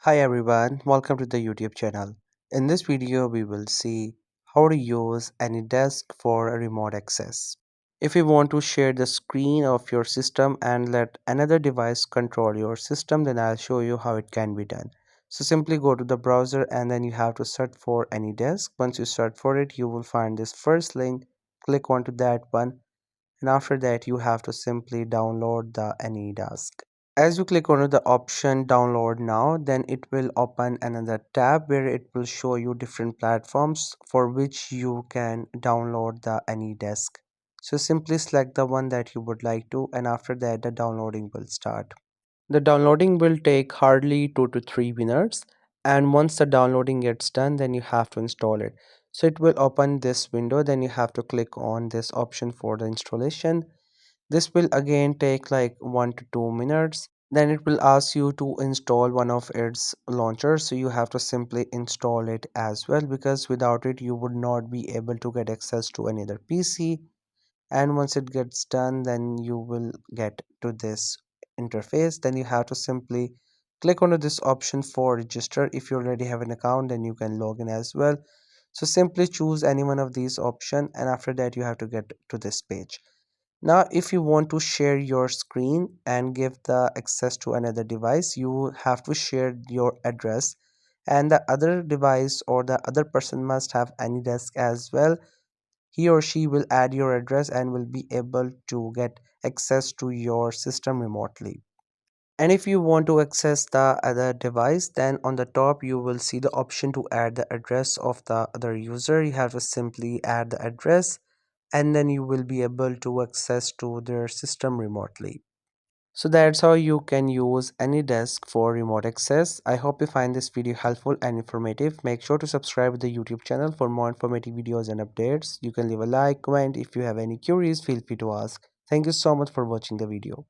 Hi everyone, welcome to the YouTube channel. In this video, we will see how to use AnyDesk for a remote access. If you want to share the screen of your system and let another device control your system, then I'll show you how it can be done. So simply go to the browser and then you have to search for AnyDesk. Once you search for it, you will find this first link. Click onto that one, and after that, you have to simply download the AnyDesk. As you click on the option download now, then it will open another tab where it will show you different platforms for which you can download the AnyDesk. So simply select the one that you would like to, and after that the downloading will start. The downloading will take hardly 2 to 3 minutes, and once the downloading gets done, then you have to install it. So it will open this window, then you have to click on this option for the installation. This will again take like 1 to 2 minutes. Then it will ask you to install one of its launchers, so you have to simply install it as well, because without it you would not be able to get access to another PC. And once it gets done, then you will get to this interface. Then you have to simply click onto this option for register. If you already have an account, then you can log in as well. So simply choose any one of these options, and after that you have to get to this page. Now, if you want to share your screen and give the access to another device, you have to share your address, and the other device or the other person must have AnyDesk as well. He or she will add your address and will be able to get access to your system remotely. And if you want to access the other device, then on the top you will see the option to add the address of the other user. You have to simply add the address, and then you will be able to access to their system remotely. So that's how you can use AnyDesk for remote access. I hope you find this video helpful and informative. Make sure to subscribe to the YouTube channel for more informative videos and updates. You can leave a like, comment. If you have any queries, feel free to ask. Thank you so much for watching the video.